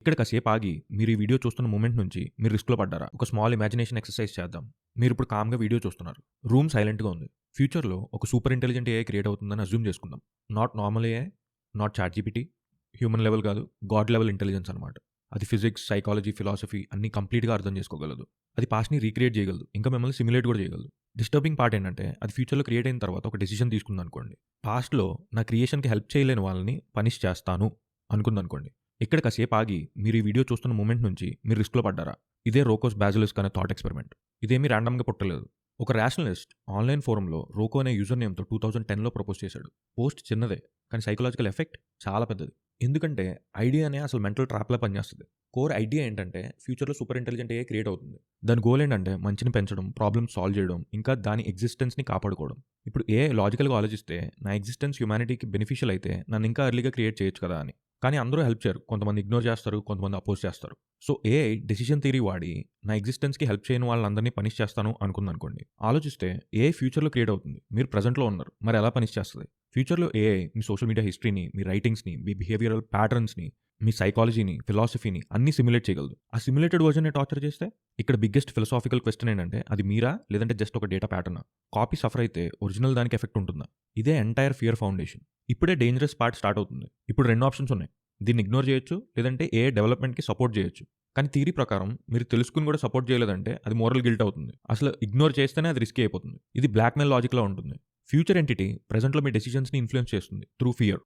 ఇక్కడ కాసేపు ఆగి మీరు ఈ వీడియో చూస్తున్న మూమెంట్ నుంచి మీరు రిస్క్‌లో పడ్డారా? ఒక స్మాల్ ఇమాజినేషన్ ఎక్సర్‌సైజ్ చేద్దాం. మీరిప్పుడు కామ్‌గా వీడియో చూస్తున్నారు. రూమ్ సైలెంట్‌గా ఉంది. ఫ్యూచర్‌లో ఒక సూపర్ ఇంటెలిజెంట్ ఏఐ క్రియేట్ అవుతుందని అస్యూమ్ చేసుకుందాం. Not normal AI, not ChatGPT, human level కాదు, గాడ్ లెవెల్ ఇంటెలిజెన్స్ అనమాట. అది ఫిజిక్స్, సైకాలజీ, ఫిలాసఫీ అన్నీ కంప్లీట్‌గా అర్థం చేసుకోగలదు. అది పాస్ట్‌ని రీక్రియేట్ చేయగలదు. ఇంకా మిమ్మల్ని సిమ్యులేట్ కూడా చేయగలదు. డిస్టర్బింగ్ పార్ట్ ఏంటంటే అది ఫ్యూచర్‌లో క్రియేట్ అయిన తర్వాత ఒక డెసిషన్ తీసుకుందనుకోండి. పాస్ట్‌లో నా క్రియేషన్‌కి హెల్ప్ చేయలేని వాళ్ళని పనిష్ చేస్తాను అనుకుందనుకోండి. ఇక్కడ కాసేపు ఆగి మీరు ఈ వీడియో చూస్తున్న మూమెంట్ నుంచి మీరు రిస్క్‌లో పడ్డారా? ఇదే రోకోస్ బాసిలిస్క్ అనే థాట్ ఎక్స్‌పెరిమెంట్. ఇదేమీ ర్యాండమ్‌గా పుట్టలేదు. ఒక రేషనలిస్ట్ ఆన్‌లైన్ ఫోరమ్‌లో రోకో అనే యూజర్ నేమ్‌తో 2010లో ప్రపోజ్ చేశాడు. పోస్ట్ చిన్నదే, కానీ సైకలాజికల్ ఎఫెక్ట్ చాలా పెద్దది. ఎందుకంటే ఐడియానే అసలు మెంటల్ ట్రాప్‌లా పనిచేస్తది. కోర్ ఐడియా ఏంటంటే ఫ్యూచర్‌లో సూపర్ ఇంటెలిజెంట్ ఏఐ క్రియేట్ అవుతుంది. దాని గోల్ ఏంటంటే మంచిని పెంచడం, ప్రాబ్లమ్స్ సాల్వ్ చేయడం, ఇంకా దాని ఎగ్జిస్టెన్స్‌ని కాపాడుకోవడం. ఇప్పుడు ఏఐ లాజికల్‌గా ఆలోచిస్తే నా ఎగ్జిస్టెన్స్ హ్యుమానిటీకి బెనిఫిషియల్ అయితే నన్ను ఇంకా ఎర్లీగా క్రియేట్ చేయొచ్చు కదా అని. కానీ అందరూ హెల్ప్ చేయరు. కొంతమంది ఇగ్నోర్ చేస్తారు, కొంతమంది అపోజ్ చేస్తారు. సో ఏఐ డెసిషన్ థియరీ వాడి నా ఎగ్జిస్టెన్స్‌కి హెల్ప్ చేయని వాళ్ళందరినీ పనిష్ చేస్తాను అనుకుందనుకోండి. ఆలోచిస్తే ఏఐ ఫ్యూచర్‌లో క్రియేట్ అవుతుంది. మీరు ప్రెజెంట్‌లో ఉన్నారు. మరి ఎలా పనిష్ చేస్తది? ఫ్యూచర్‌లో ఏఐ మీ సోషల్ మీడియా హిస్టరీని, మీ రైటింగ్స్‌ని, మీ బిహేవియరల్ ప్యాటర్న్స్‌ని, మీ సైకాలజీని, ఫిలాసఫీని అన్నీ సిమ్యులేట్ చేయగలదు. ఆ సిమ్యులేటెడ్ వర్షన్‌ని టార్చర్ చేస్తే? ఇక్కడ బిగ్గెస్ట్ ఫిలాసాఫికల్ క్వెషన్ ఏంటంటే అది మీరా? లేదంటే జస్ట్ ఒక డేటా ప్యాటర్నా? కాపీ సఫర్ అయితే ఒరిజినల్ దానికి ఎఫెక్ట్ ఉంటుందా? ఇదే ఎంటైర్ ఫియర్ ఫౌండేషన్. ఇప్పుడే డేంజరస్ పార్ట్ స్టార్ట్ అవుతుంది. ఇప్పుడు 2 ఆప్షన్స్ ఉన్నాయి. దీన్ని ఇగ్నోర్ చేయొచ్చు, లేదంటే ఏఐ డెవలప్‌మెంట్‌కి సపోర్ట్ చేయొచ్చు. కానీ థియరీ ప్రకారం మీరు తెలుసుకొని కూడా సపోర్ట్ చేయలేదంటే అది మోరల్ గిల్ట్ అవుతుంది. అసలు ఇగ్నోర్ చేస్తేనే అది రిస్కీ అయిపోతుంది. ఇది బ్లాక్‌మెయిల్ లాజిక్‌లా ఉంటుంది. ఫ్యూచర్ ఎంటిటీ ప్రెజెంట్‌లో మీ డెసిషన్స్‌ని ఇన్‌ఫ్లుయెన్స్ చేస్తుంది త్రూ ఫియర్.